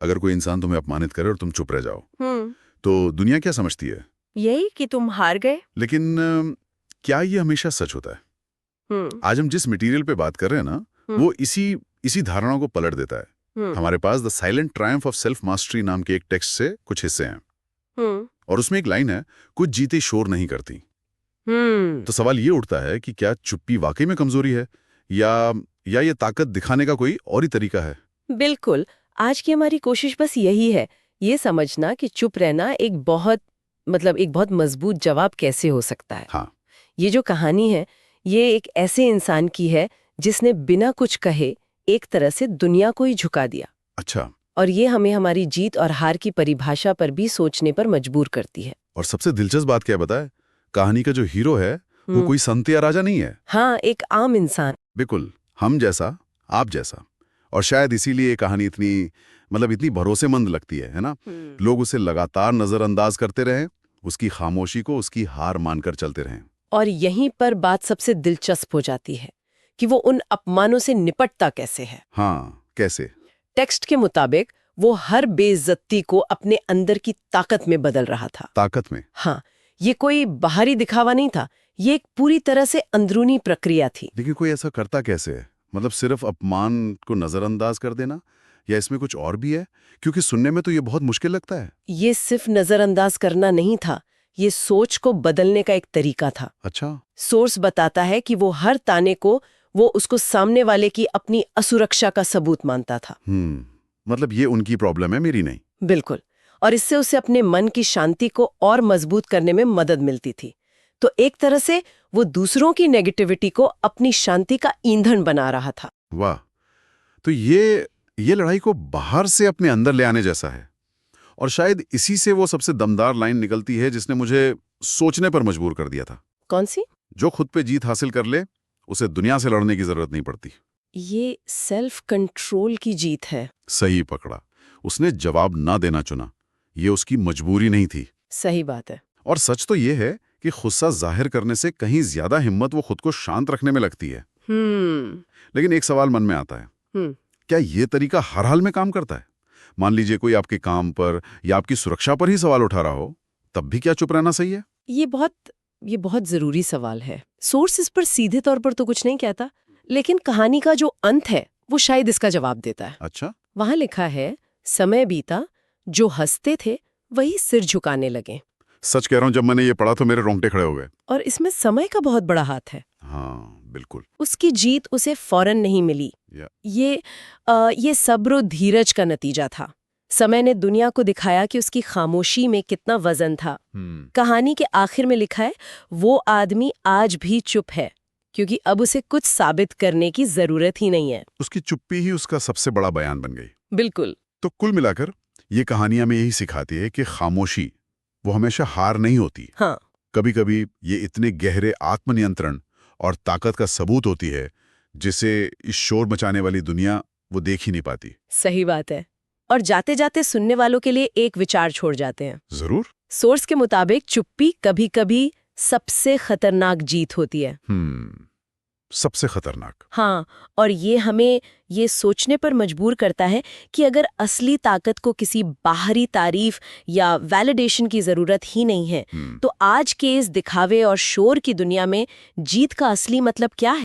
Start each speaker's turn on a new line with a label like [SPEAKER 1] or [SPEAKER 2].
[SPEAKER 1] अगर कोई इंसान तुम्हें अपमानित करे और तुम चुप रह जाओ,
[SPEAKER 2] हम्म
[SPEAKER 1] तो दुनिया क्या समझती है?
[SPEAKER 2] यही कि तुम हार गए।
[SPEAKER 1] लेकिन क्या ये हमेशा सच होता है?
[SPEAKER 2] हम्म
[SPEAKER 1] आज हम जिस मटेरियल पे बात कर रहे हैं ना,
[SPEAKER 2] हम्म
[SPEAKER 1] वो इसी इसी धारणाओं को पलट देता है।
[SPEAKER 2] हम्म
[SPEAKER 1] हमारे पास the silent triumph of self mastery नाम के एक टेक्स्ट से कुछ हिस्से हैं,
[SPEAKER 2] हम्म
[SPEAKER 1] और उसमें एक लाइन है, कुछ जीते शोर नहीं करती। तो सवाल ये उठता है कि क्या चुप्पी वाकई में कमजोरी है, या ये ताकत दिखाने का कोई और ही तरीका है?
[SPEAKER 2] बिल्कुल। आज की हमारी कोशिश बस यही है, ये समझना कि चुप रहना एक बहुत मजबूत जवाब कैसे हो सकता है।
[SPEAKER 1] हाँ।
[SPEAKER 2] ये जो कहानी है, ये एक ऐसे इंसान की है जिसने बिना कुछ कहे एक तरह से दुनिया को ही झुका दिया।
[SPEAKER 1] अच्छा।
[SPEAKER 2] और ये हमें हमारी जीत और हार की परिभाषा पर भी सोचने पर मजबूर करती है।
[SPEAKER 1] और सबसे दिलचस्प बात क्या बताए, कहानी का जो हीरो है वो कोई संत या राजा नहीं है।
[SPEAKER 2] हाँ, एक आम इंसान।
[SPEAKER 1] बिल्कुल, हम जैसा, आप जैसा। और शायद इसीलिए ये कहानी इतनी भरोसेमंद लगती है ना? लोग उसे लगातार नजरअंदाज करते रहें, उसकी खामोशी को उसकी हार मानकर चलते रहें।
[SPEAKER 2] और यहीं पर बात सबसे दिलचस्प हो जाती है कि वो उन अपमानों से निपटता कैसे है।
[SPEAKER 1] हाँ, कैसे?
[SPEAKER 2] टेक्स्ट के मुताबिक वो हर बेइज्जती को अपने अंदर की ताकत में बदल रहा था।
[SPEAKER 1] ताकत में?
[SPEAKER 2] हाँ, ये कोई बाहरी दिखावा नहीं था, ये एक पूरी तरह से अंदरूनी प्रक्रिया थी।
[SPEAKER 1] लेकिन कोई ऐसा करता कैसे है? सिर्फ अपमान को नजरअंदाज कर देना, या इसमें कुछ और भी है? क्योंकि सुनने में तो ये बहुत मुश्किल लगता है।
[SPEAKER 2] ये सिर्फ नजरअंदाज करना नहीं था, ये सोच को बदलने का एक तरीका था।
[SPEAKER 1] अच्छा।
[SPEAKER 2] सोर्स बताता है कि वो हर ताने को वो उसको सामने वाले की अपनी असुरक्षा का सबूत मानता था।
[SPEAKER 1] ये उनकी प्रॉब्लम है, मेरी नहीं।
[SPEAKER 2] बिल्कुल। और इससे उसे अपने मन की शांति को और मजबूत करने में मदद मिलती थी। तो एक तरह से वो दूसरों की नेगेटिविटी को अपनी शांति का ईंधन बना रहा था।
[SPEAKER 1] वाह! तो ये लड़ाई को बाहर से अपने अंदर ले आने जैसा है। और शायद इसी से वो सबसे दमदार लाइन निकलती है जिसने मुझे सोचने पर मजबूर कर दिया था।
[SPEAKER 2] कौन सी?
[SPEAKER 1] जो खुद पे जीत हासिल कर ले, उसे दुनिया से लड़ने की जरूरत नहीं पड़ती।
[SPEAKER 2] ये सेल्फ कंट्रोल की जीत है।
[SPEAKER 1] सही पकड़ा। उसने जवाब ना देना चुना। ये उसकी मजबूरी नहीं थी।
[SPEAKER 2] सही बात है।
[SPEAKER 1] और सच तो ये है कि गुस्सा जाहिर करने से कहीं ज्यादा हिम्मत वो खुद को शांत रखने में लगती है। लेकिन एक सवाल मन में आता है, क्या ये तरीका हर हाल में काम करता है? मान लीजिए कोई आपके काम पर या आपकी सुरक्षा पर ही सवाल उठा रहा हो, तब भी क्या चुप रहना सही है?
[SPEAKER 2] ये बहुत जरूरी सवाल है। सोर्स इस पर सीधे तौर पर तो कुछ नहीं कहता, लेकिन कहानी का जो अंत है वो शायद इसका जवाब देता है।
[SPEAKER 1] अच्छा।
[SPEAKER 2] वहां लिखा है, समय बीता, जो हंसते थे वही सिर झुकाने लगे।
[SPEAKER 1] सच कह रहा हूं, जब मैंने ये पढ़ा तो मेरे रोंगटे खड़े हो गए।
[SPEAKER 2] और इसमें समय का बहुत बड़ा हाथ है।
[SPEAKER 1] हाँ, बिल्कुल।
[SPEAKER 2] उसकी जीत उसे फौरन नहीं मिली। ये सब्र और धीरज का नतीजा था। समय ने दुनिया को दिखाया कि उसकी खामोशी में कितना वजन था। कहानी के आखिर में लिखा है, वो आदमी आज भी चुप है क्योंकि अब उसे कुछ साबित करने की जरूरत ही नहीं है।
[SPEAKER 1] उसकी चुप्पी ही उसका सबसे बड़ा बयान बन गई।
[SPEAKER 2] बिल्कुल।
[SPEAKER 1] तो कुल मिलाकर ये कहानी हमें यही सिखाती है कि खामोशी वो हमेशा हार नहीं होती।
[SPEAKER 2] हाँ।
[SPEAKER 1] कभी कभी ये इतने गहरे आत्मनियंत्रण और ताकत का सबूत होती है जिसे इस शोर मचाने वाली दुनिया वो देख ही नहीं पाती।
[SPEAKER 2] सही बात है। और जाते जाते सुनने वालों के लिए एक विचार छोड़ जाते हैं।
[SPEAKER 1] जरूर।
[SPEAKER 2] सोर्स के मुताबिक चुप्पी कभी कभी सबसे खतरनाक जीत होती है।
[SPEAKER 1] सबसे खतरनाक।
[SPEAKER 2] हाँ, और ये हमें ये सोचने पर मजबूर करता है कि अगर असली ताकत को किसी बाहरी तारीफ या वैलिडेशन की जरूरत ही नहीं है, तो आज के इस दिखावे और शोर की दुनिया में जीत का असली मतलब क्या है?